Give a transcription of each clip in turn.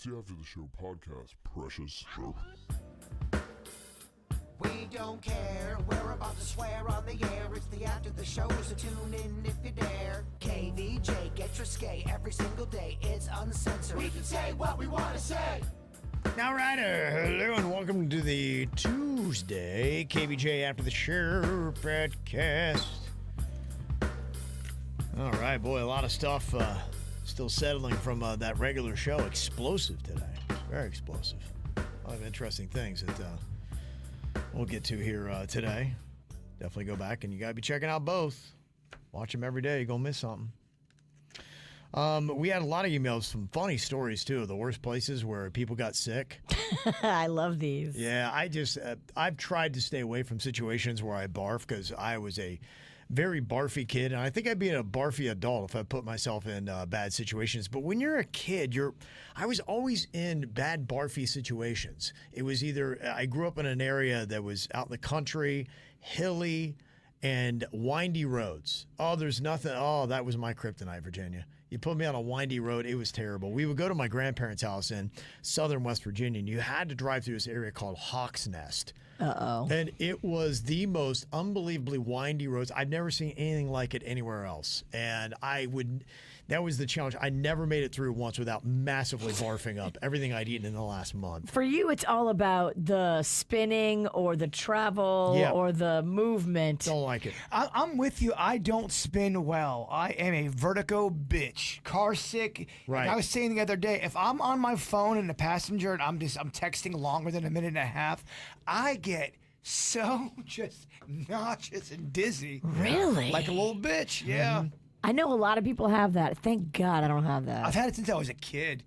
It's the After the Show podcast, precious. We don't care, we're about to swear on the air. It's the After the Show, so tune in if you dare. KVJ, get your skate every single day. It's uncensored. We can say what we want to say. All right, hello and welcome to the Tuesday KVJ After the Show podcast. All right, boy, a lot of stuff still settling from that regular show. Explosive today, very explosive. A lot of interesting things that we'll get to here today. Definitely go back and you gotta be checking out both. Watch them every day. You're gonna miss something. We had a lot of emails, some funny stories too, of the worst places where people got sick. I love these. Yeah, I've tried to stay away from situations where I barf because I was a very barfy kid, and I think I'd be a barfy adult if I put myself in bad situations. But when you're a kid, I was always in bad barfy situations. It was either I grew up in an area that was out in the country, hilly, and windy roads. Oh, there's nothing. Oh, that was my kryptonite, Virginia. You put me on a windy road, it was terrible. We would go to my grandparents' house in southern West Virginia, and you had to drive through this area called Hawk's Nest. Uh-oh. And it was the most unbelievably windy roads. I've never seen anything like it anywhere else. And that was the challenge. I never made it through once without massively barfing up everything I'd eaten in the last month. For you, it's all about the spinning or the travel or the movement. Don't like it. I'm with you. I don't spin well. I am a vertigo bitch. Car sick. Right. Like I was saying the other day, if I'm on my phone in the passenger and I'm texting longer than a minute and a half, I get so just nauseous and dizzy. Really? Like a little bitch. Yeah. Mm-hmm. I know a lot of people have that. Thank God I don't have that. I've had it since I was a kid.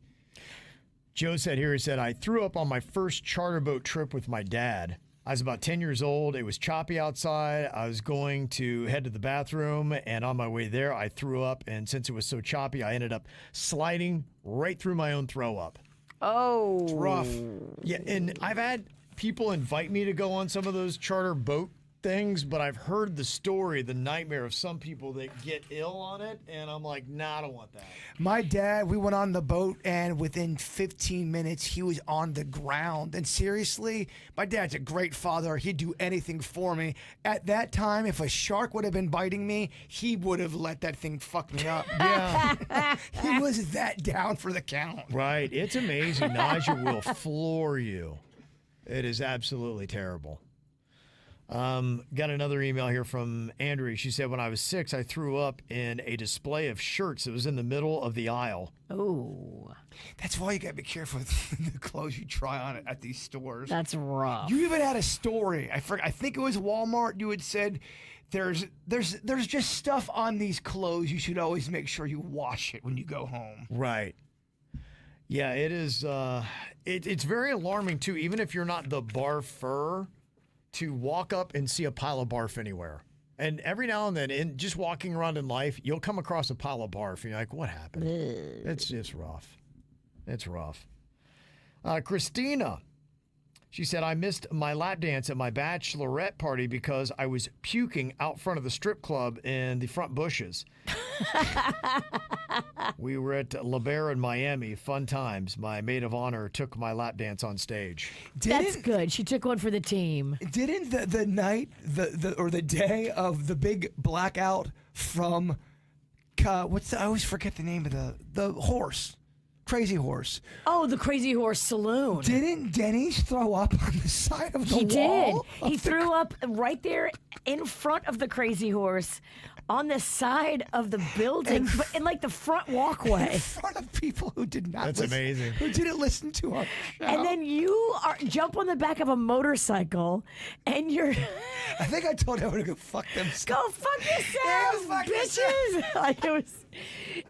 Joe said here, he said, I threw up on my first charter boat trip with my dad. I was about 10 years old. It was choppy outside. I was going to head to the bathroom, and on my way there, I threw up. And since it was so choppy, I ended up sliding right through my own throw up. Oh. It's rough. Yeah, and I've had people invite me to go on some of those charter boat things, but I've heard the story, the nightmare of some people that get ill on it, and I'm like, nah, I don't want that. My dad, we went on the boat, and within 15 minutes, he was on the ground. And seriously, my dad's a great father. He'd do anything for me. At that time, if a shark would have been biting me, he would have let that thing fuck me up. Yeah. He was that down for the count. Right. It's amazing. Nausea will floor you. It is absolutely terrible. Got another email here from Andrea. She said, when I was 6, I threw up in a display of shirts that was in the middle of the aisle. Oh. That's why you got to be careful with the clothes you try on at these stores. That's rough. You even had a story. I think it was Walmart. You had said there's just stuff on these clothes. You should always make sure you wash it when you go home. Right. Yeah, it is. It's very alarming, too, even if you're not the barfer, to walk up and see a pile of barf anywhere. And every now and then, in just walking around in life, you'll come across a pile of barf, and you're like, what happened? It's rough. It's rough. Christina, she said, I missed my lap dance at my bachelorette party because I was puking out front of the strip club in the front bushes. We were at La Bear in Miami. Fun times. My maid of honor took my lap dance on stage. That's good. She took one for the team. Didn't the night or the day of the big blackout from I always forget the name of the horse. Crazy Horse. Oh, the Crazy Horse Saloon. Didn't Denny's throw up on the side of the He wall? did. He threw up right there in front of the Crazy Horse on the side of the building, but in like the front walkway. In front of people who did not That's listen, amazing. Who didn't listen to our show. And then you jump on the back of a motorcycle and you're... I think I told everyone to go fuck themselves. Go fuck yourself, Yeah, go fuck bitches! Like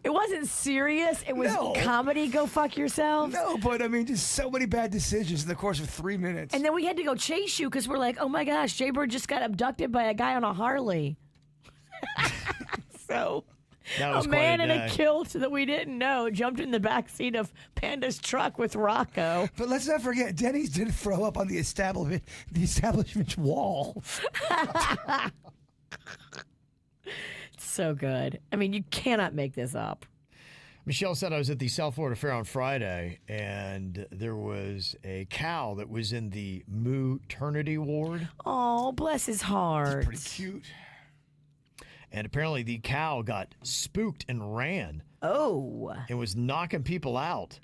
it wasn't serious. It was comedy. Go fuck yourselves. No, but I mean, just so many bad decisions in the course of 3 minutes. And then we had to go chase you because we're like, oh my gosh, Jbird just got abducted by a guy on a Harley. So a man in a kilt that we didn't know jumped in the backseat of Panda's truck with Rocco. But let's not forget, Denny's did throw up on the establishment's wall. So good. I mean, you cannot make this up. Michelle said I was at the South Florida Fair on Friday, and there was a cow that was in the maternity ward. Oh, bless his heart. Pretty cute. And apparently the cow got spooked and ran Oh. and was knocking people out.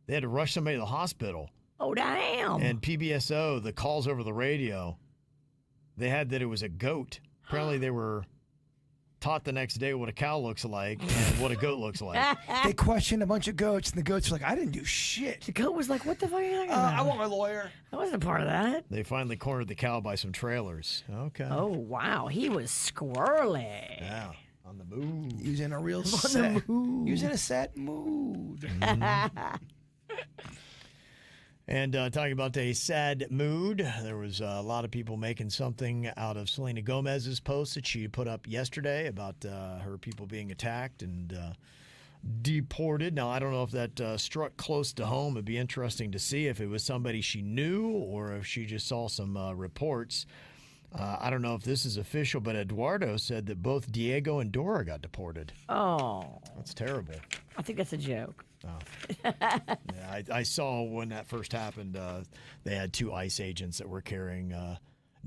They had to rush somebody to the hospital. Oh, damn. And PBSO, the calls over the radio, they had that it was a goat. Apparently they were taught the next day what a cow looks like and what a goat looks like. They questioned a bunch of goats, and the goats were like, I didn't do shit. The goat was like, what the fuck are you talking about? I want my lawyer. I wasn't a part of that. They finally cornered the cow by some trailers. Okay. Oh, wow. He was squirrely. Yeah, on the move. He was in a real sad, he was in a sad mood. And talking about a sad mood, there was a lot of people making something out of Selena Gomez's post that she put up yesterday about her people being attacked and deported. Now, I don't know if that struck close to home. It'd be interesting to see if it was somebody she knew or if she just saw some reports. I don't know if this is official, but Eduardo said that both Diego and Dora got deported. Oh. That's terrible. I think that's a joke. Yeah, I saw when that first happened, they had 2 ICE agents that were carrying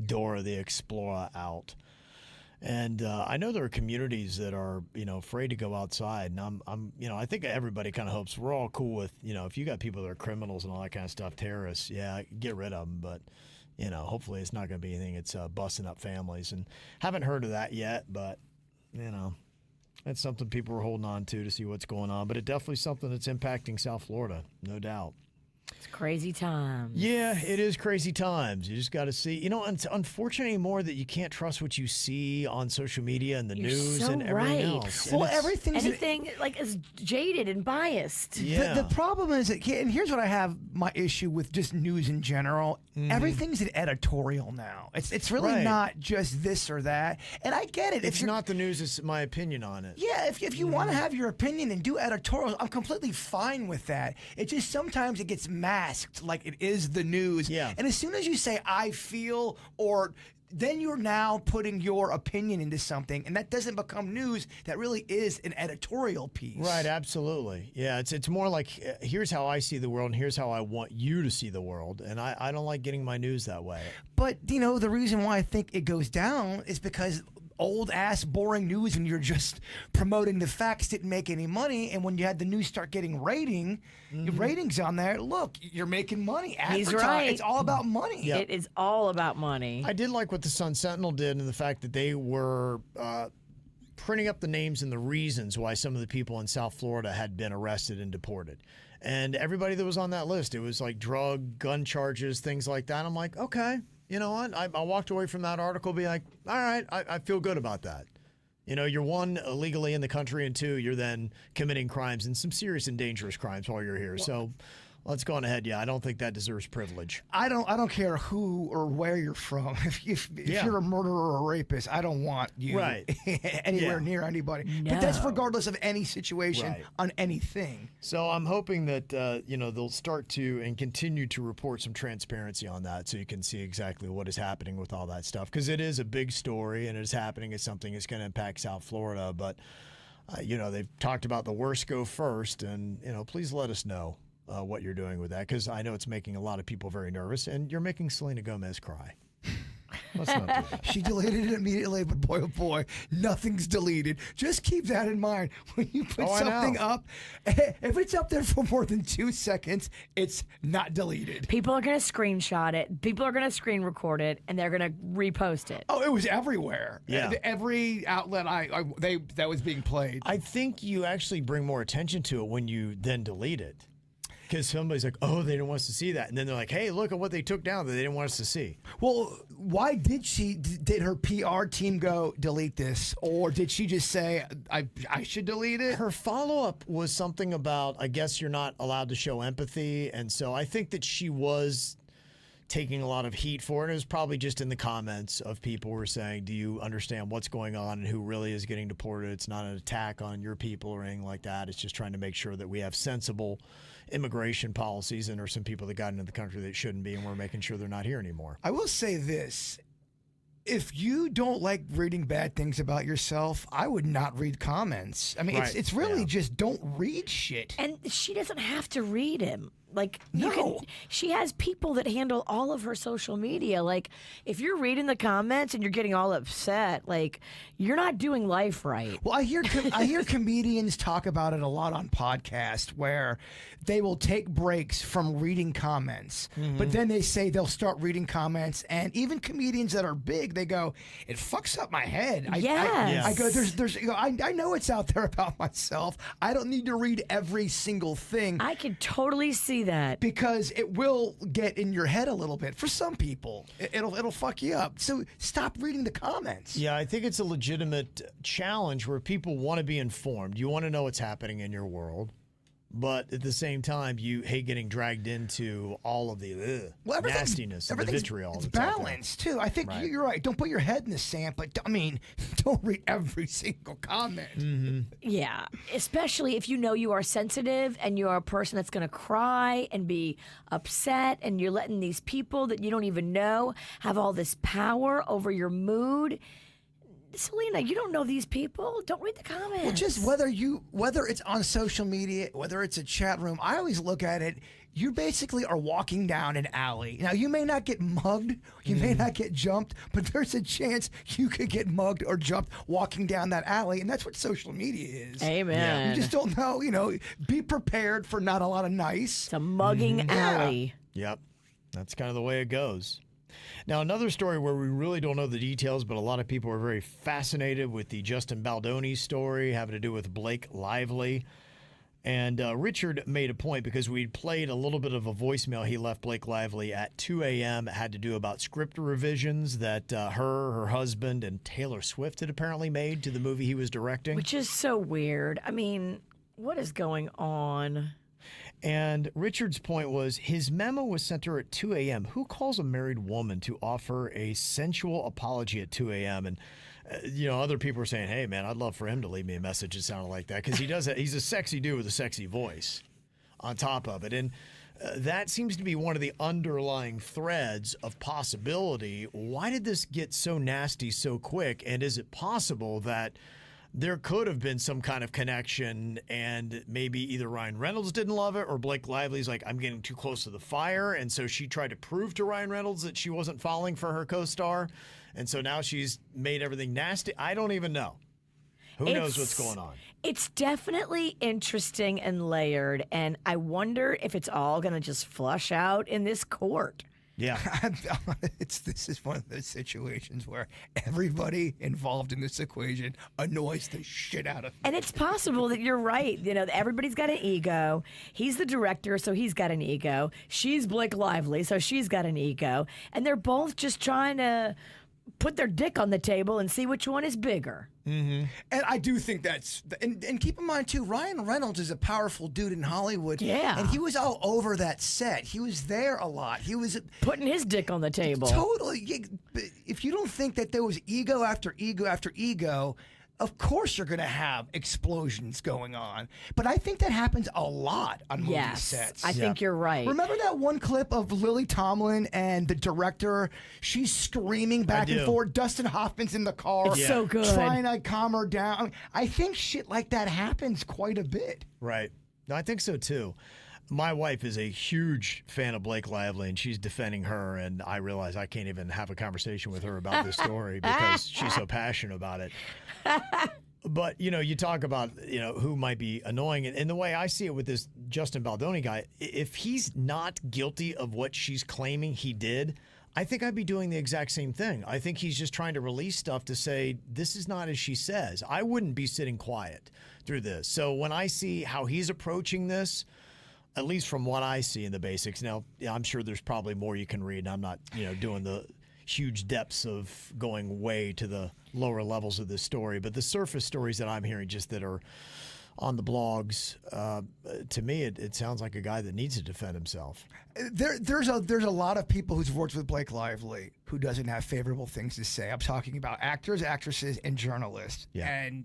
Dora the Explorer out. And I know there are communities that are, afraid to go outside. And I think everybody kind of hopes we're all cool with, if you got people that are criminals and all that kind of stuff, terrorists, yeah, get rid of them. But, hopefully it's not going to be anything that's busting up families. And haven't heard of that yet, but, that's something people are holding on to see what's going on. But it's definitely something that's impacting South Florida, no doubt. It's crazy times. Yeah, it is crazy times. You just got to see. It's unfortunate anymore that you can't trust what you see on social media and the You're news so and everything right. else. Well, And it's- everything's Anything is jaded and biased. Yeah. The problem is that, and here's what I have my issue with just news in general. Everything's an editorial now. It's really Right. not just this or that. And I get it. It's not the news, it's my opinion on it. Yeah, if you want to have your opinion and do editorials, I'm completely fine with that. It just sometimes it gets masked like it is the news. Yeah. And as soon as you say I feel or then you're now putting your opinion into something, and that doesn't become news. That really is an editorial piece. Right, absolutely. Yeah, it's more like here's how I see the world and here's how I want you to see the world. And I don't like getting my news that way. But, the reason why I think it goes down is because old ass boring news when you're just promoting the facts didn't make any money, and when you had the news start getting ratings on there, look, you're making money. He's right. It's all about money. Yep. It is all about money. I did like what the Sun Sentinel did and the fact that they were printing up the names and the reasons why some of the people in South Florida had been arrested and deported. And everybody that was on that list, it was like drug, gun charges, things like that. I'm like, okay, you know what? I walked away from that article being like, all right, I feel good about that. You're 1, illegally in the country, and 2, you're then committing crimes and some serious and dangerous crimes while you're here. So let's go on ahead. Yeah, I don't think that deserves privilege. I don't care who or where you're from. If you're a murderer or a rapist, I don't want you Right. anywhere near anybody. But that's regardless of any situation on anything. So I'm hoping that they'll start to and continue to report some transparency on that, so you can see exactly what is happening with all that stuff. Because it is a big story, and it is happening as something that's going to impact South Florida. But they've talked about the worst go first, and please let us know what you're doing with that, because I know it's making a lot of people very nervous, and you're making Selena Gomez cry. Let's not do that. She deleted it immediately, but boy, oh boy, nothing's deleted. Just keep that in mind. When you put something up, if it's up there for more than 2 seconds, it's not deleted. People are going to screenshot it. People are going to screen record it, and they're going to repost it. Oh, it was everywhere. Yeah. Every outlet that was being played. I think you actually bring more attention to it when you then delete it. Because somebody's like, oh, they didn't want us to see that. And then they're like, hey, look at what they took down that they didn't want us to see. Well, why did her PR team go delete this? Or did she just say, I should delete it? Her follow-up was something about, I guess you're not allowed to show empathy. And so I think that she was taking a lot of heat for it. It was probably just in the comments of people who were saying, do you understand what's going on and who really is getting deported? It's not an attack on your people or anything like that. It's just trying to make sure that we have sensible immigration policies, and there are some people that got into the country that shouldn't be, and we're making sure they're not here anymore. I will say this. If you don't like reading bad things about yourself, I would not read comments. I mean, Right, it's really yeah. just don't read shit. And she doesn't have to read him. Like, No. she has people that handle all of her social media. Like, if you're reading the comments and you're getting all upset, like, you're not doing life right. Well, I hear comedians talk about it a lot on podcasts where they will take breaks from reading comments, but then they say they'll start reading comments, and even comedians that are big, they go, "It fucks up my head." Yes. I go, "There's, you know, I know it's out there about myself. I don't need to read every single thing." I can totally see that. Because it will get in your head a little bit. For some people, it'll fuck you up. So stop reading the comments. Yeah, I think it's a legitimate challenge where people want to be informed. You want to know what's happening in your world. But at the same time, you hate getting dragged into all of the nastiness and the vitriol. It's that's out there. balanced too. I think Right. you're right. Don't put your head in the sand, but I mean, don't read every single comment. Yeah, especially if you know you are sensitive and you're a person that's going to cry and be upset, and you're letting these people that you don't even know have all this power over your mood. Selena, you don't know these people. Don't read the comments. Well, just whether it's on social media, whether it's a chat room, I always look at it. You basically are walking down an alley. Now, you may not get mugged, you may not get jumped, but there's a chance you could get mugged or jumped walking down that alley, and that's what social media is. Amen. You just don't know, be prepared for not a lot of nice. It's a mugging alley. Yep. That's kind of the way it goes. Now, another story where we really don't know the details, but a lot of people are very fascinated with the Justin Baldoni story having to do with Blake Lively. And Richard made a point because we'd played a little bit of a voicemail he left Blake Lively at 2 a.m. It had to do about script revisions that her husband, and Taylor Swift had apparently made to the movie he was directing. Which is so weird. I mean, what is going on? And Richard's point was his memo was sent to her at 2 a.m. Who calls a married woman to offer a sensual apology at 2 a.m.? And, other people are saying, hey, man, I'd love for him to leave me a message that sounded like that because he does that. He's a sexy dude with a sexy voice on top of it. And that seems to be one of the underlying threads of possibility. Why did this get so nasty so quick? And is it possible that there could have been some kind of connection, and maybe either Ryan Reynolds didn't love it or Blake Lively's like, I'm getting too close to the fire, and so she tried to prove to Ryan Reynolds that she wasn't falling for her co-star, and so now she's made everything nasty? I don't even know. Who knows what's going on? It's definitely interesting and layered, and I wonder if it's all going to just flush out in this court. Yeah. This is one of those situations where everybody involved in this equation annoys the shit out of me. And it's possible that you're right. Everybody's got an ego. He's the director, so he's got an ego. She's Blake Lively, so she's got an ego. And they're both just trying to put their dick on the table and see which one is bigger. Mm-hmm. And I do think that's, and keep in mind too, Ryan Reynolds is a powerful dude in Hollywood. Yeah. And he was all over that set. He was there a lot. He was putting his dick on the table. Totally. If you don't think that there was ego after ego after ego, of course you're going to have explosions going on. But I think that happens a lot on movie sets. I think you're right. Remember that one clip of Lily Tomlin and the director? She's screaming back and forth. Dustin Hoffman's in the car. It's so good. Trying to calm her down. I think shit like that happens quite a bit. Right. No, I think so too. My wife is a huge fan of Blake Lively, and she's defending her, and I realize I can't even have a conversation with her about this story because she's so passionate about it. But, you talk about, who might be annoying. And the way I see it with this Justin Baldoni guy, if he's not guilty of what she's claiming he did, I think I'd be doing the exact same thing. I think he's just trying to release stuff to say, this is not as she says. I wouldn't be sitting quiet through this. So when I see how he's approaching this, at least from what I see in the basics. Now, I'm sure there's probably more you can read, and I'm not, doing the huge depths of going way to the lower levels of this story. But the surface stories that I'm hearing just that are on the blogs, to me, it sounds like a guy that needs to defend himself. There's a lot of people who's worked with Blake Lively who doesn't have favorable things to say. I'm talking about actors, actresses, and journalists. Yeah. And,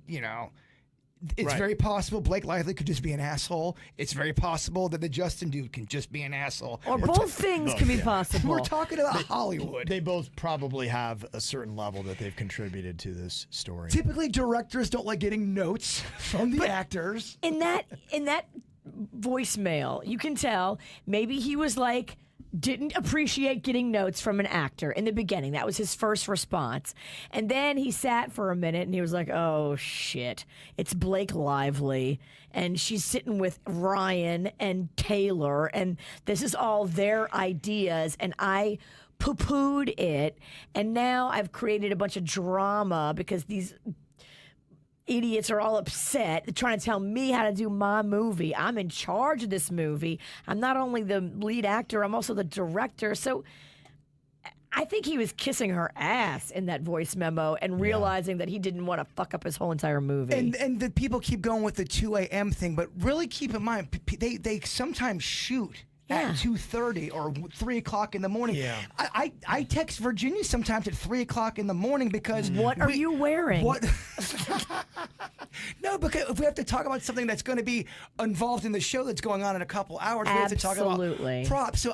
It's Right. very possible Blake Lively could just be an asshole. It's very possible that the Justin dude can just be an asshole. Or both things can be possible. We're talking about Hollywood. They both probably have a certain level that they've contributed to this story. Typically, directors don't like getting notes from the actors. in that voicemail, you can tell maybe he was like, didn't appreciate getting notes from an actor in the beginning. That was his first response. And then he sat for a minute and he was like, oh shit, it's Blake Lively and she's sitting with Ryan and Taylor and this is all their ideas and I poo-pooed it and now I've created a bunch of drama because these idiots are all upset. They're trying to tell me how to do my movie. I'm in charge of this movie. I'm not only the lead actor, I'm also the director. So I think he was kissing her ass in that voice memo and realizing that he didn't want to fuck up his whole entire movie. And the people keep going with the 2 a.m. thing, but really keep in mind, they sometimes shoot at 2:30 or 3 o'clock in the morning. Yeah. I text Virginia sometimes at 3 o'clock in the morning because what are you wearing? What? No, because if we have to talk about something that's going to be involved in the show that's going on in a couple hours, we have to talk about props. So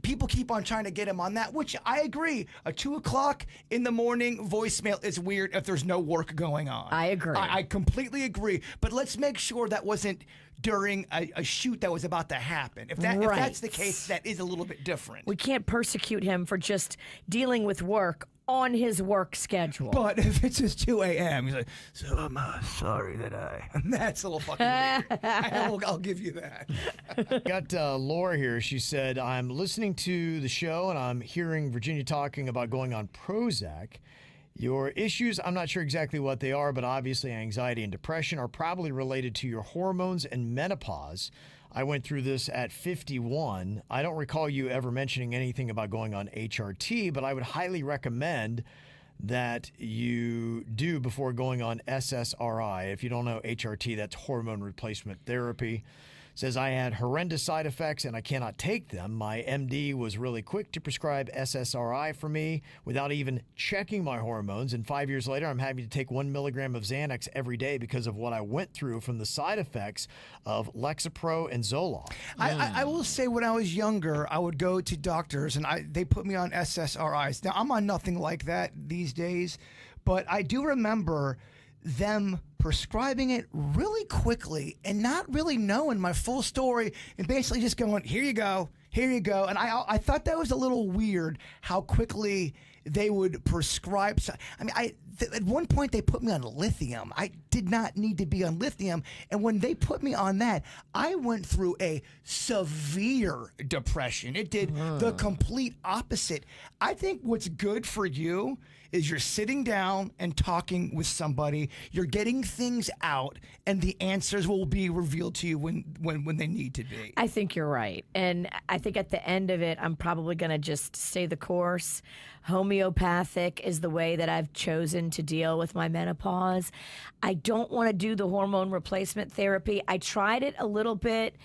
people keep on trying to get him on that, which I agree. A 2 o'clock in the morning voicemail is weird if there's no work going on. I agree. I completely agree. But let's make sure that wasn't during a shoot that was about to happen. If that's the case, that is a little bit different. We can't persecute him for just dealing with work on his work schedule. But if it's just 2 a.m., he's like, so I'm sorry that I... That's a little fucking weird. I'll give you that. Got Laura here. She said, I'm listening to the show and I'm hearing Virginia talking about going on Prozac. Your issues, I'm not sure exactly what they are, but obviously anxiety and depression are probably related to your hormones and menopause. I went through this at 51. I don't recall you ever mentioning anything about going on HRT, but I would highly recommend that you do before going on SSRI. If you don't know HRT, that's hormone replacement therapy. Says, I had horrendous side effects and I cannot take them. My MD was really quick to prescribe SSRI for me without even checking my hormones. And 5 years later, I'm having to take 1 milligram of Xanax every day because of what I went through from the side effects of Lexapro and Zoloft. I will say when I was younger, I would go to doctors and they put me on SSRIs. Now, I'm on nothing like that these days, but I do remember them prescribing it really quickly and not really knowing my full story and basically just going, here you go. And I thought that was a little weird how quickly they would prescribe. I mean, at one point they put me on lithium. I did not need to be on lithium. And when they put me on that, I went through a severe depression. It did the complete opposite. I think what's good for you is you're sitting down and talking with somebody, you're getting things out, and the answers will be revealed to you when they need to be. I think you're right. And I think at the end of it, I'm probably going to just stay the course. Homeopathic is the way that I've chosen to deal with my menopause. I don't want to do the hormone replacement therapy. I tried it a little bit,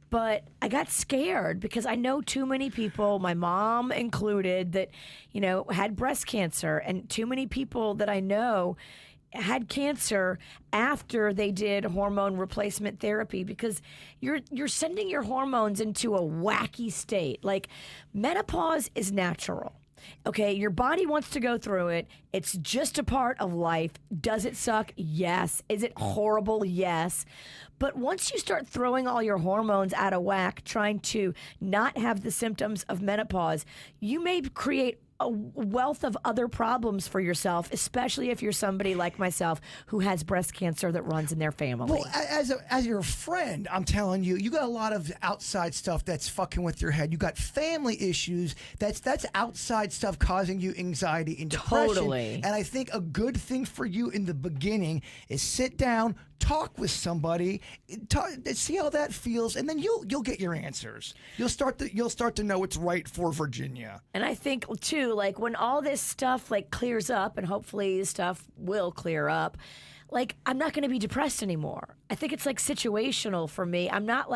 but I got scared because I know too many people, my mom included, that, had breast cancer, and too many people that I know had cancer after they did hormone replacement therapy because you're sending your hormones into a wacky state. Like, menopause is natural. Okay, your body wants to go through it. It's just a part of life. Does it suck? Yes. Is it horrible? Yes. But once you start throwing all your hormones out of whack, trying to not have the symptoms of menopause, you may create a wealth of other problems for yourself, especially if you're somebody like myself who has breast cancer that runs in their family. Well, as your friend, I'm telling you, you got a lot of outside stuff that's fucking with your head. You got family issues. That's outside stuff causing you anxiety and depression. Totally. And I think a good thing for you in the beginning is sit down, talk with somebody, see how that feels, and then you'll get your answers. You'll start to know what's right for Virginia. And I think too, like, when all this stuff clears up, and hopefully stuff will clear up, I'm not going to be depressed anymore. I think it's situational for me. I'm not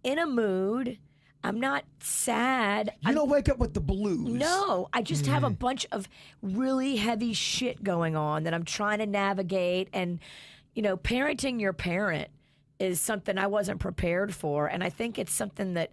in a mood. I'm not sad. You don't wake up with the blues. No, I just have a bunch of really heavy shit going on that I'm trying to navigate, and parenting your parent is something I wasn't prepared for. And I think it's something that,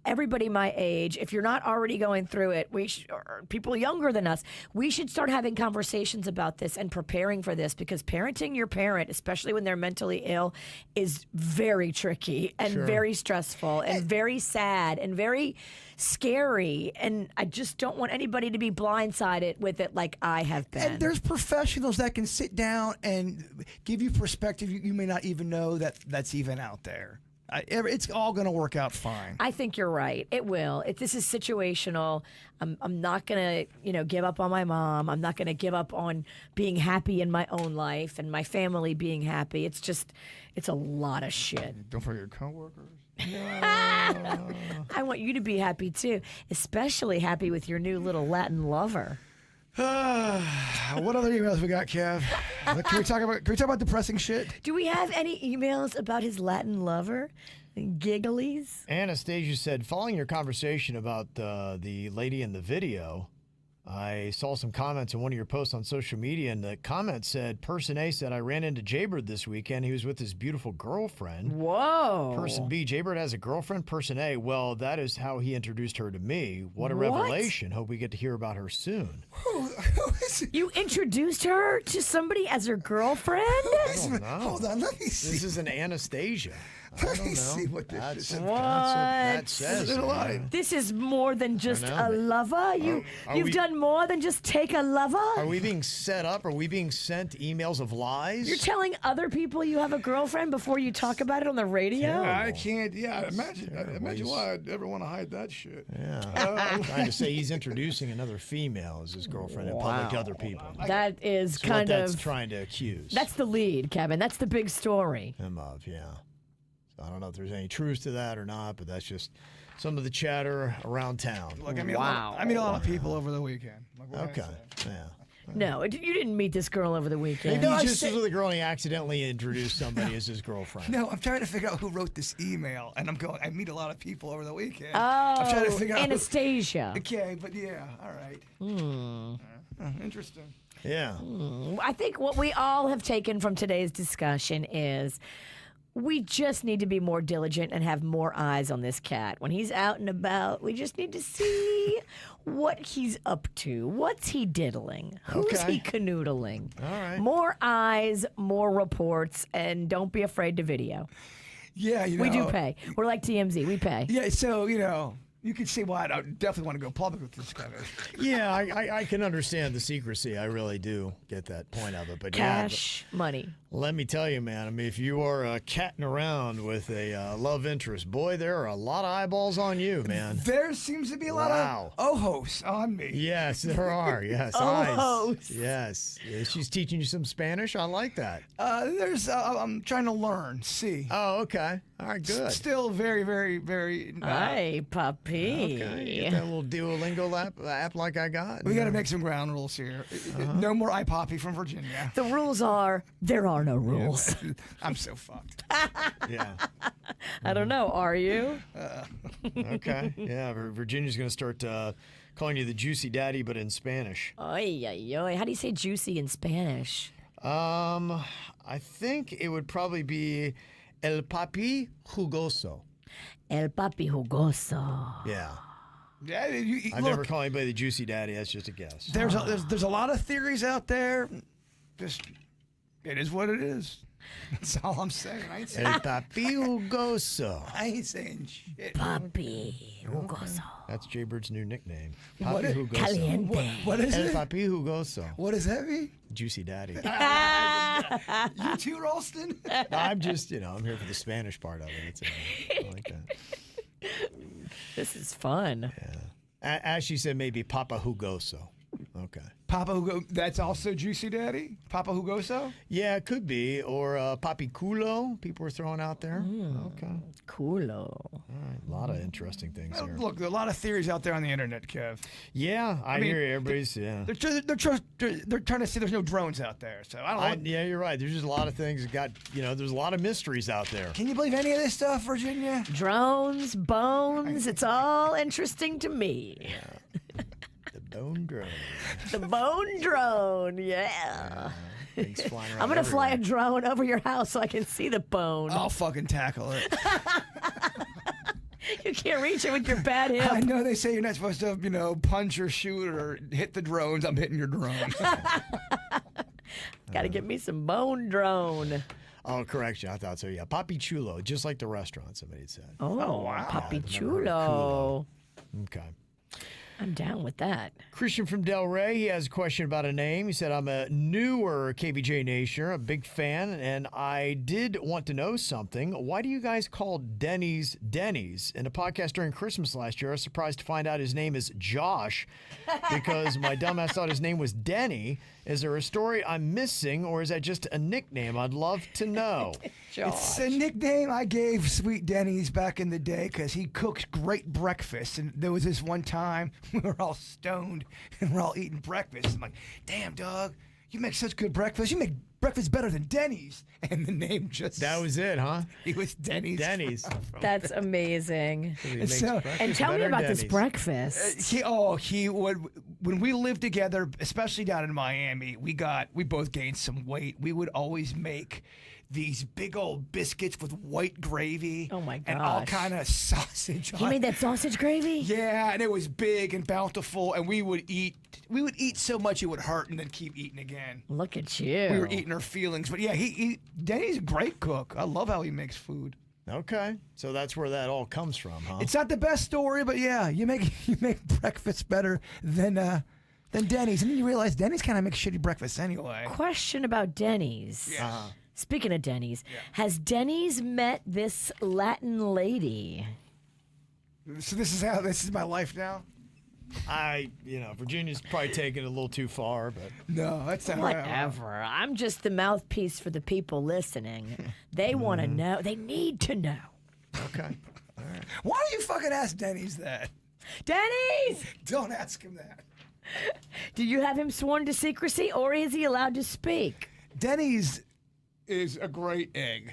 everybody my age, if you're not already going through it, or people younger than us, we should start having conversations about this and preparing for this, because parenting your parent, especially when they're mentally ill, is very tricky and very stressful and very sad and very scary. And I just don't want anybody to be blindsided with it like I have been. And there's professionals that can sit down and give you perspective you may not even know that's even out there. It's all going to work out fine. I think you're right. It will. This is situational. I'm not going to, give up on my mom. I'm not going to give up on being happy in my own life and my family being happy. It's a lot of shit. Don't forget your coworkers. I want you to be happy too, especially happy with your new little Latin lover. What other emails we got, Kev? Can we talk about depressing shit? Do we have any emails about his Latin lover? Gigglies? Anastasia said, following your conversation about the lady in the video, I saw some comments on one of your posts on social media, and the comment said, Person A said, I ran into Jbird this weekend. He was with his beautiful girlfriend. Whoa. Person B, Jbird has a girlfriend. Person A, well, that is how he introduced her to me. What a revelation. Hope we get to hear about her soon. Who is it? You introduced her to somebody as her girlfriend? Hold on, let me see. This is an Anastasia. Let me see what this is. That's what that says. Lie. This is more than just know, a man. lover. You've done more than just take a lover. Are we being set up? Are we being sent emails of lies? You're telling other people you have a girlfriend before you talk about it on the radio? I can't. Yeah, imagine why I'd ever want to hide that shit. Yeah. I'm trying to say he's introducing another female as his girlfriend in public to other people. That is That's kind what that's of trying to accuse That's the lead, Kevin. That's the big story. him of, yeah. So I don't know if there's any truth to that or not, but that's just some of the chatter around town. Look, I meet a lot of people over the weekend. Okay. Yeah. No, you didn't meet this girl over the weekend. Maybe he just was with a girl and he accidentally introduced somebody as his girlfriend. No, I'm trying to figure out who wrote this email, and I meet a lot of people over the weekend. Oh, I'm trying to figure out Anastasia. Okay, but yeah, all right. Interesting. Yeah. I think what we all have taken from today's discussion is we just need to be more diligent and have more eyes on this cat. When he's out and about, we just need to see what he's up to. What's he diddling? Who's he canoodling? All right. More eyes, more reports, and don't be afraid to video. Yeah, We do pay. We're like TMZ. We pay. Yeah, so, you can see why I definitely want to go public with this guy. Yeah, I can understand the secrecy. I really do get that point of it. But Cash, money. Let me tell you, man, I mean, if you are catting around with a love interest, boy, there are a lot of eyeballs on you, man. There seems to be a lot of ojos on me. Yes, there are. Yes, Ojos. eyes. Yes. Yeah, she's teaching you some Spanish. I like that. I'm trying to learn. See. Oh, okay. All right, good. Still very, very, very. Hey, puppy. Okay, you get that little Duolingo app like I got. We got to make some ground rules here. No more iPoppy from Virginia. The rules are there are no rules. I'm so fucked. Yeah. I don't know. Are you? Okay. Yeah, Virginia's going to start calling you the Juicy Daddy, but in Spanish. Oy, oy, oy. How do you say juicy in Spanish? I think it would probably be El Papi Jugoso. El papi jugoso. Yeah. Yeah, I never call anybody the Juicy Daddy. That's just a guess. There's a lot of theories out there. Just it is what it is. That's all I'm saying. I ain't saying, El Papi Jugoso. I ain't saying shit. Papi jugoso. That's Jbird's new nickname. What Papi is- Jugoso. Caliente. What is El it? Papi Jugoso. What does that mean? Juicy Daddy. You too, Ralston? I'm just, I'm here for the Spanish part of it. I like that. This is fun. As she said, maybe Papa Jugoso. Okay. Papa Hugo, that's also Juicy Daddy? Papa Hugoso? Yeah, it could be. Or Papi Culo, people were throwing out there. Okay. Coolo. All right. A lot of interesting things here. Look, there are a lot of theories out there on the internet, Kev. Yeah, I mean, hear you. Everybody's, yeah. They're trying to say there's no drones out there. So I don't know. Yeah, you're right. There's just a lot of things that got, there's a lot of mysteries out there. Can you believe any of this stuff, Virginia? Drones, bones, it's all interesting to me. The bone drone. The bone drone, yeah. Things flying around I'm gonna fly a everywhere. drone over your house so I can see the bone. I'll fucking tackle it. You can't reach it with your bad hip. I know they say you're not supposed to, punch or shoot or hit the drones. I'm hitting your drone. Got to get me some bone drone. Oh, correction. I thought so. Yeah, Papi Chulo, just like the restaurant. Somebody had said. Oh, wow. Papi Yeah, I've never heard of Chulo. Okay. I'm down with that. Christian from Del Rey, he has a question about a name. He said, I'm a newer KVJ Nationer, a big fan, and I did want to know something. Why do you guys call Denny's Denny's? In a podcast during Christmas last year, I was surprised to find out his name is Josh because my dumbass thought his name was Denny. Is there a story I'm missing, or is that just a nickname? I'd love to know. It's a nickname I gave Sweet Denny's back in the day because he cooks great breakfast. And there was this one time we were all stoned and we're all eating breakfast. I'm like, damn, dog, you make such good breakfast. You make breakfast better than Denny's. And the name just... That was it, huh? He was Denny's. Denny's. That's amazing. He makes So- breakfast And tell me better about than this Denny's. breakfast. He would, when we lived together, especially down in Miami, we both gained some weight. We would always make these big old biscuits with white gravy. Oh my And all gosh. kind of sausage. He made that sausage gravy? Yeah, and it was big and bountiful, and we would eat so much it would hurt, and then keep eating again. Look at you. We were eating our feelings, but yeah, Denny's a great cook. I love how he makes food. Okay, so that's where that all comes from, huh? It's not the best story, but yeah, you make breakfast better than Denny's, and then you realize Denny's kind of makes shitty breakfasts anyway. Question about Denny's. Yeah. Speaking of Denny's, has Denny's met this Latin lady? So this is my life now. Virginia's probably taking it a little too far, but No, that's not Whatever. I'm just the mouthpiece for the people listening. They want to know. They need to know. okay. Why do you fucking ask Denny's that? Denny's! Don't ask him that. Do you have him sworn to secrecy, or is he allowed to speak? Denny's is a great egg,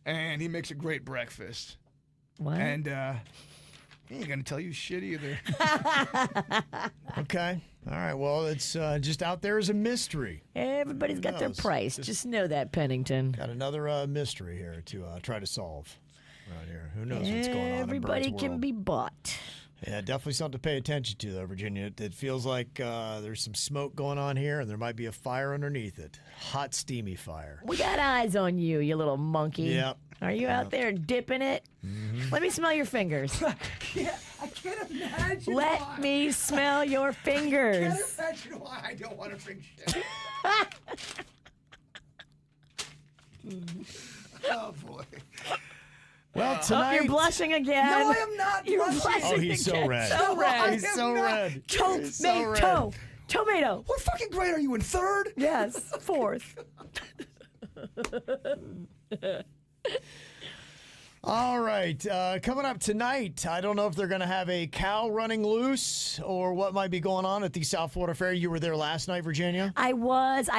and he makes a great breakfast. What? And he ain't gonna tell you shit either. Okay. All right. Well, it's just out there as a mystery. Everybody's got their knows? price. Just know that, Pennington. Got another mystery here to try to solve around here. Who knows what's going on Everybody in Bird's can world. be bought. Yeah, definitely something to pay attention to, though, Virginia. It feels like there's some smoke going on here, and there might be a fire underneath it. Hot, steamy fire. We got eyes on you, you little monkey. Yep. Are you out there dipping it? Let me smell your fingers. Yeah, I can't imagine. Let why. me smell your I fingers. can't imagine why I don't want to drink shit. Oh boy. Well, Oh, tonight. you're blushing again. No, I am not You're blushing. blushing Oh, he's so again. red. So No, red. I He's am so not. red. He's so red. Tomato. Tomato. What fucking grade are you in? Third? Yes, fourth. All right. Coming up tonight, I don't know if they're going to have a cow running loose or what might be going on at the South Florida Fair. You were there last night, Virginia? I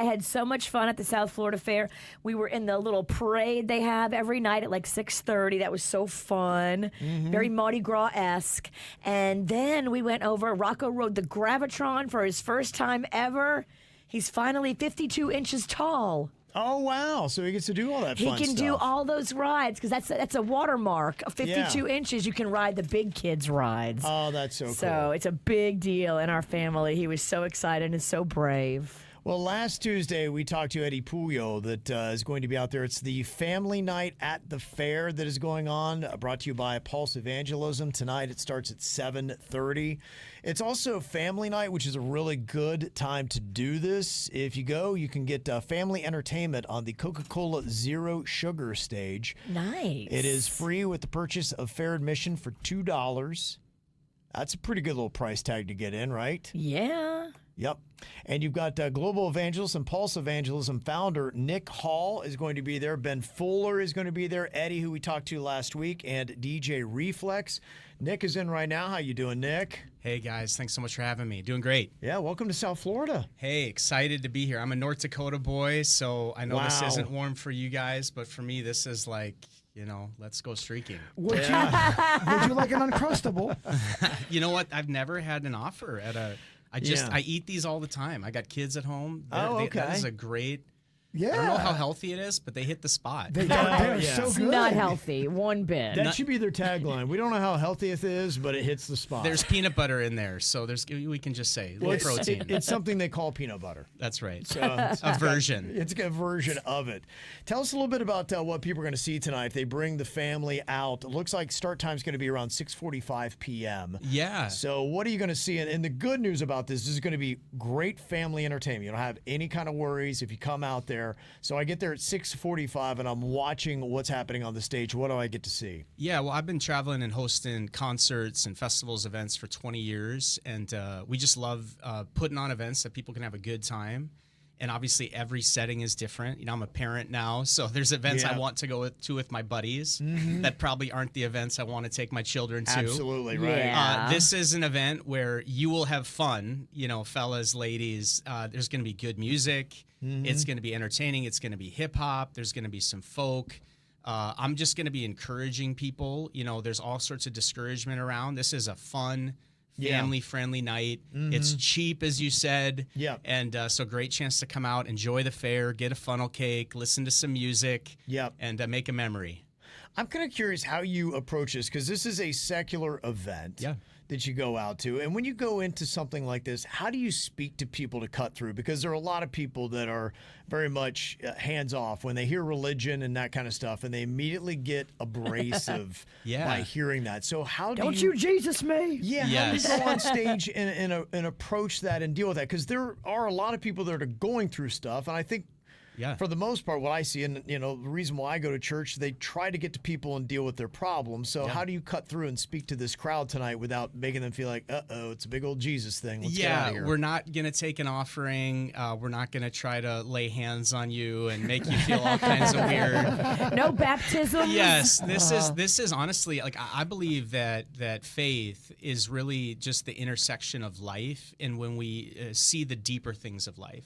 had so much fun at the South Florida Fair. We were in the little parade they have every night at like 6:30. That was so fun. Very Mardi Gras-esque. And then we went over. Rocco rode the Gravitron for his first time ever. He's finally 52 inches tall. Oh, wow. So he gets to do all that He fun can stuff. do all those rides because that's a watermark of 52 Yeah. inches. You can ride the big kids' rides. Oh, that's so cool. So it's a big deal in our family. He was so excited and so brave. Well, last Tuesday, we talked to Eddie Puyo that is going to be out there. It's the family night at the fair that is going on, brought to you by Pulse Evangelism. Tonight, it starts at 7:30. It's also family night, which is a really good time to do this. If you go, you can get family entertainment on the Coca-Cola Zero Sugar stage. Nice. It is free with the purchase of fair admission for $2. That's a pretty good little price tag to get in, right? Yeah. Yep. And you've got Global Evangelist and Pulse Evangelism founder Nick Hall is going to be there. Ben Fuller is going to be there. Eddie, who we talked to last week, and DJ Reflex. Nick is in right now. How you doing, Nick? Hey guys, thanks so much for having me. Doing great. Yeah, welcome to South Florida. Hey, excited to be here. I'm a North Dakota boy, so I know this Wow. isn't warm for you guys, but for me, this is like, let's go streaking. Would you like an Uncrustable? You know what? I've never had an offer at a. Yeah. I eat these all the time. I got kids at home. Oh, That okay. is a great Yeah. I don't know how healthy it is, but they hit the spot. They're yeah. so It's good. not healthy, one bit. That should be their tagline. We don't know how healthy it is, but it hits the spot. There's peanut butter in there, so we can just say low protein. It's something they call peanut butter. That's right. So A version. it's a version of it. Tell us a little bit about what people are going to see tonight. They bring the family out. It looks like start time is going to be around 6:45 p.m. Yeah. So what are you going to see? And the good news about this is going to be great family entertainment. You don't have any kind of worries if you come out there. So I get there at 6:45 and I'm watching what's happening on the stage. What do I get to see? Yeah, well, I've been traveling and hosting concerts and festivals, events for 20 years, and we just love putting on events that people can have a good time. And obviously, every setting is different. You know, I'm a parent now, so there's events I want to go to with my buddies that probably aren't the events I want to take my children to. Absolutely, right. Yeah. This is an event where you will have fun, you know, fellas, ladies. There's going to be good music. It's going to be entertaining. It's going to be hip hop. There's going to be some folk. I'm just going to be encouraging people. You know, there's all sorts of discouragement around. This is a fun, family-friendly night. It's cheap, as you said. Yeah. And so great chance to come out, enjoy the fair, get a funnel cake, listen to some music, Yep. and make a memory. I'm kind of curious how you approach this because this is a secular event that you go out to. And when you go into something like this, how do you speak to people to cut through? Because there are a lot of people that are very much hands off when they hear religion and that kind of stuff, and they immediately get abrasive by hearing that. So how do Don't you Jesus me? Yeah, Yes. how do you go on stage and approach that and deal with that? Because there are a lot of people that are going through stuff, and I think for the most part, what I see, and you know, the reason why I go to church, they try to get to people and deal with their problems. So how do you cut through and speak to this crowd tonight without making them feel like, uh-oh, it's a big old Jesus thing. Let's get out of here. We're not going to take an offering. We're not going to try to lay hands on you and make you feel all kinds of weird. No baptism. Yes, this is honestly, like, I believe that faith is really just the intersection of life, and when we see the deeper things of life,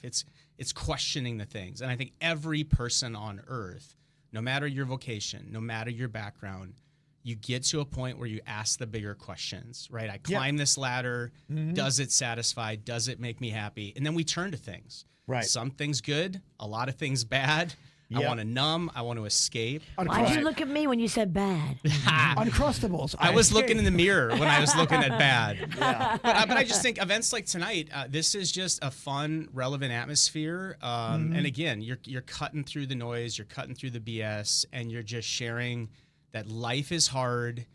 it's questioning the things. And I think every person on earth, no matter your vocation, no matter your background, you get to a point where you ask the bigger questions, right? I climb this ladder. Does it satisfy? Does it make me happy? And then we turn to things. Right. Some things good, a lot of things bad. I want to numb. I want to escape. Why'd you look at me when you said bad? Uncrustables. I was looking in the mirror when I was looking at bad. But I just think events like tonight, this is just a fun, relevant atmosphere. And again, you're cutting through the noise, you're cutting through the BS, and you're just sharing that life is hard.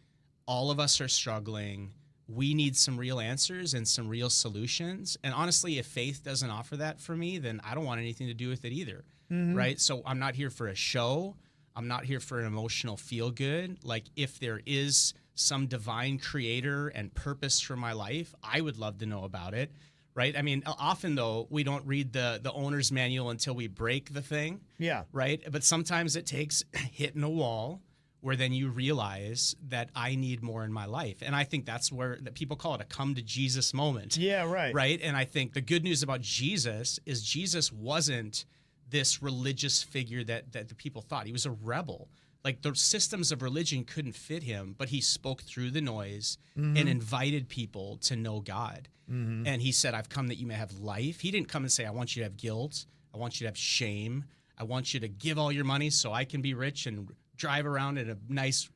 All of us are struggling. We need some real answers and some real solutions. And honestly, if faith doesn't offer that for me, then I don't want anything to do with it either. Right? So I'm not here for a show. I'm not here for an emotional feel good. Like, if there is some divine creator and purpose for my life, I would love to know about it. Right? I mean, often though, we don't read the owner's manual until we break the thing. Yeah. Right? But sometimes it takes hitting a wall where then you realize that I need more in my life. And I think that's where that people call it a come to Jesus moment. Yeah, right. Right? And I think the good news about Jesus is Jesus wasn't this religious figure that the people thought. He was a rebel. Like, the systems of religion couldn't fit him, but he spoke through the noise and invited people to know God. And he said, I've come that you may have life. He didn't come and say, I want you to have guilt. I want you to have shame. I want you to give all your money so I can be rich and drive around in a nice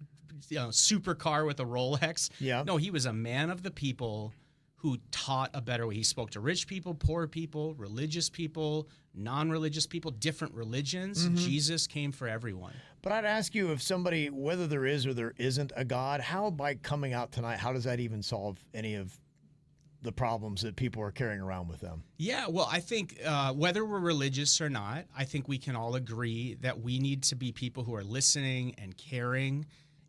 supercar with a Rolex. Yeah. No, he was a man of the people who taught a better way. He spoke to rich people, poor people, religious people, non-religious people, different religions. Jesus came for everyone. But I'd ask you, if somebody, whether there is or there isn't a God, how by coming out tonight, how does that even solve any of the problems that people are carrying around with them? Yeah, well, I think whether we're religious or not, I think we can all agree that we need to be people who are listening and caring,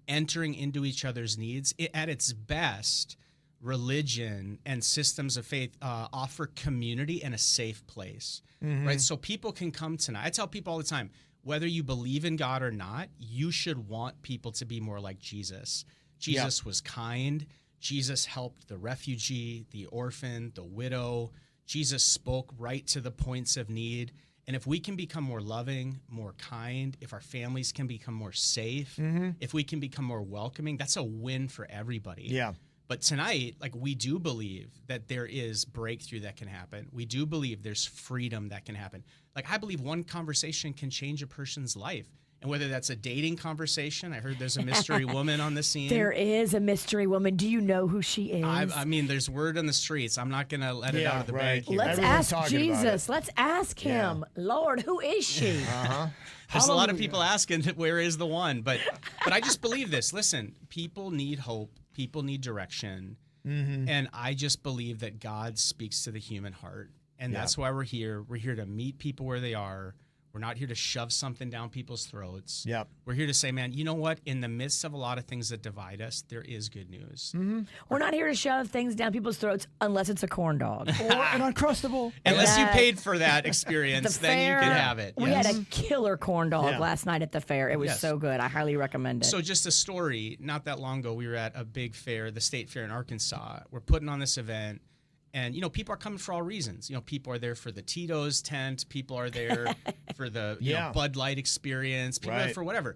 entering into each other's needs. At its best, religion and systems of faith offer community and a safe place, right? So people can come tonight. I tell people all the time, whether you believe in God or not, you should want people to be more like Jesus. Jesus was kind. Jesus helped the refugee, the orphan, the widow. Jesus spoke right to the points of need. And if we can become more loving, more kind, if our families can become more safe, if we can become more welcoming, that's a win for everybody. Yeah. But tonight, like, we do believe that there is breakthrough that can happen. We do believe there's freedom that can happen. Like, I believe one conversation can change a person's life. And whether that's a dating conversation, I heard there's a mystery woman on the scene. There is a mystery woman. Do you know who she is? I mean, there's word on the streets. I'm not going to let it out of the bag here. Let's Everyone's ask talking about Jesus. it. Let's ask him. Lord, who is she? There's a lot of people asking, where is the one? But I just believe this. Listen, people need hope. People need direction. And I just believe that God speaks to the human heart. And that's why we're here. We're here to meet people where they are. We're not here to shove something down people's throats. Yep. We're here to say, man, you know what? In the midst of a lot of things that divide us, there is good news. We're not here to shove things down people's throats unless it's a corn dog. Or an Uncrustable. Unless you That- paid for that experience, then you can have it. We Yes. had a killer corn dog Yeah. last night at the fair. It was Yes. so good. I highly recommend it. So just a story, not that long ago, we were at a big fair, the state fair in Arkansas. We're putting on this event, and, people are coming for all reasons. People are there for the Tito's tent. People are there for the Bud Light experience. People are there Right. for whatever.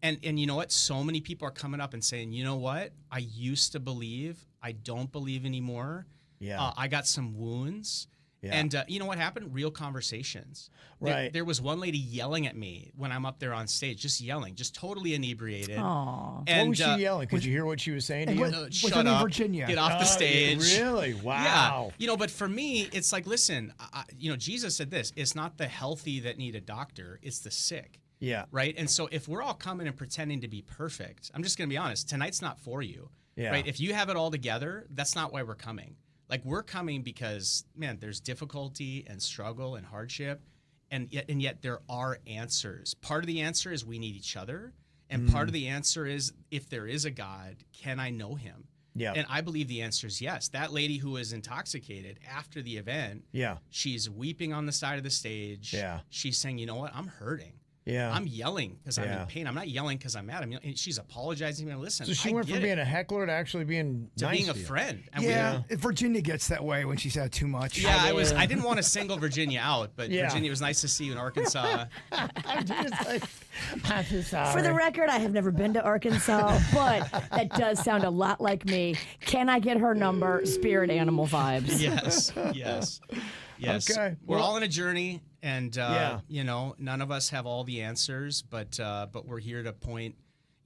And you know what? So many people are coming up and saying, you know what? I used to believe. I don't believe anymore. Yeah. I got some wounds. Yeah. And you know what happened? Real conversations. Right. There was one lady yelling at me when I'm up there on stage, just yelling, just totally inebriated. Aw. And What was she yelling? Could you hear what she was saying to you? What's her shut name, up, Virginia? get off the stage. Really? Wow. Yeah. But for me, it's like, listen, Jesus said this, it's not the healthy that need a doctor, it's the sick. Yeah. Right? And so if we're all coming and pretending to be perfect, I'm just going to be honest, tonight's not for you. Yeah. Right? If you have it all together, that's not why we're coming. Like, we're coming because, man, there's difficulty and struggle and hardship, and yet there are answers. Part of the answer is we need each other, and part of the answer is, if there is a God, can I know him? Yeah. And I believe the answer is yes. That lady who was intoxicated after the event, Yeah. she's weeping on the side of the stage. Yeah. She's saying, you know what, I'm hurting. Yeah. I'm yelling because I'm Yeah. in pain. I'm not yelling because I'm mad. And she's apologizing to me. Listen, So she I went get from it, being a heckler to actually being to nice being a to you. friend. And Yeah, Virginia gets that way when she's had too much. Yeah, I didn't want to single Virginia out, but Yeah. Virginia, it was nice to see you in Arkansas. I'm so sorry. For the record, I have never been to Arkansas, but that does sound a lot like me. Can I get her number? Spirit animal vibes. Yes. Okay. We're Well- all on a journey, and Yeah. none of us have all the answers, but we're here to point.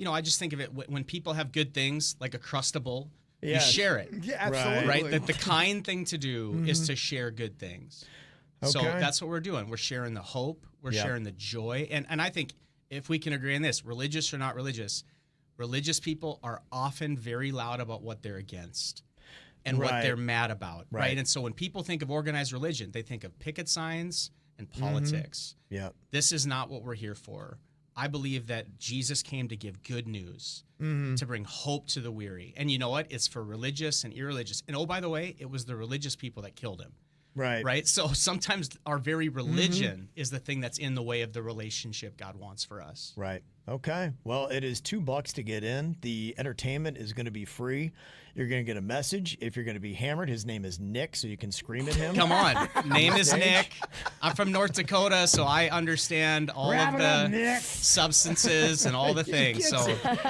I just think of it when people have good things like a crustable, Yes. you share it. Yeah, absolutely. Right? That the kind thing to do is to share good things. So Okay. that's what we're doing. We're sharing the hope. We're Yeah. sharing the joy. And I think if we can agree on this, religious or not religious people are often very loud about what they're against and what Right. they're mad about. Right. Right. And so when people think of organized religion, they think of picket signs and politics. Yeah. This is not what we're here for. I believe that Jesus came to give good news, to bring hope to the weary. And you know what? It's for religious and irreligious. And oh, by the way, it was the religious people that killed him. Right. Right? So sometimes our very religion is the thing that's in the way of the relationship God wants for us. Right. Okay. Well, it is $2 to get in. The entertainment is going to be free. You're going to get a message. If you're going to be hammered, his name is Nick, so you can scream at him. Come on. Name is Stage. Nick. I'm from North Dakota, so I understand all Wrap of it up, the Nick. substances and all the things. So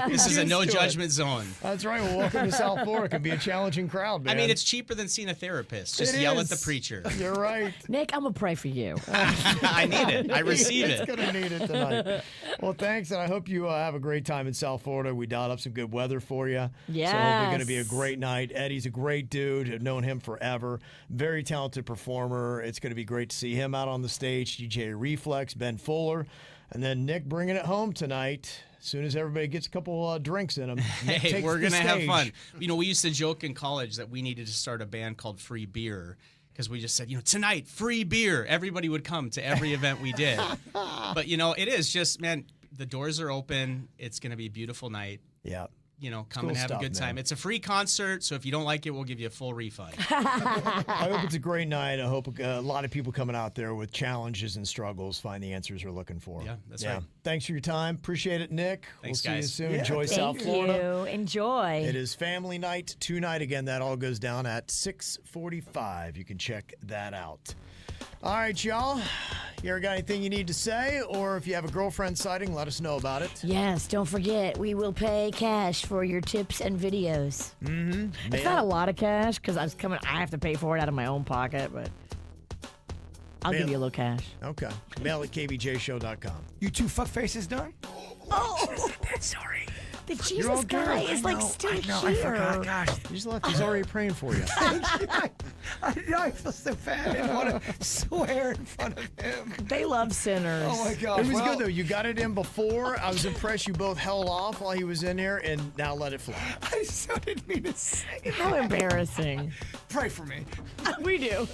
this is a gets no to it. judgment zone. That's right. Well, welcome to South Florida. It can be a challenging crowd, man. I mean, it's cheaper than seeing a therapist. Just It yell at the is. preacher. You're right. Nick, I'm going to pray for you. I need it. I receive It's it. going to need it tonight. Well, thanks, and I hope you have a great time in South Florida. We dialed up some good weather for you. So hopefully going to be a Yes. great night. Eddie's a great dude. I've known him forever. Very talented performer. It's going to be great to see him out on the stage. DJ Reflex, Ben Fuller, and then Nick bringing it home tonight. As soon as everybody gets a couple drinks in them, Nick Hey, takes we're the going to have stage. fun. We used to joke in college that we needed to start a band called Free Beer because we just said, tonight, free beer. Everybody would come to every event we did. But, it is just, man, the doors are open. It's going to be a beautiful night. Yeah. Come cool and have stuff, a good time. man. It's a free concert, so if you don't like it, we'll give you a full refund. I hope it's a great night. I hope a lot of people coming out there with challenges and struggles find the answers they're looking for. Yeah, that's right. Thanks for your time. Appreciate it, Nick. Thanks, we'll guys. see you soon. Yeah, Enjoy thank South Thank Florida. you. Enjoy. It is family night tonight. Again, that all goes down at 6:45. You can check that out. All right, y'all. You ever got anything you need to say? Or if you have a girlfriend sighting, let us know about it. Yes, don't forget, we will pay cash for your tips and videos. It's not a lot of cash because I have to pay for it out of my own pocket, but I'll give you a little cash. Okay. Mail at kvjshow.com. You two fuckfaces done? Oh, Sorry. the Jesus guy is like still I here. forgot. Gosh. You just left. He's already praying for you. I feel so bad. I didn't want to swear in front of him. They love sinners. Oh my gosh. It was Well, good, though. You got it in before. I was impressed you both held off while he was in there, and now let it fly. I so didn't mean to say it. How embarrassing. Pray for me. We do.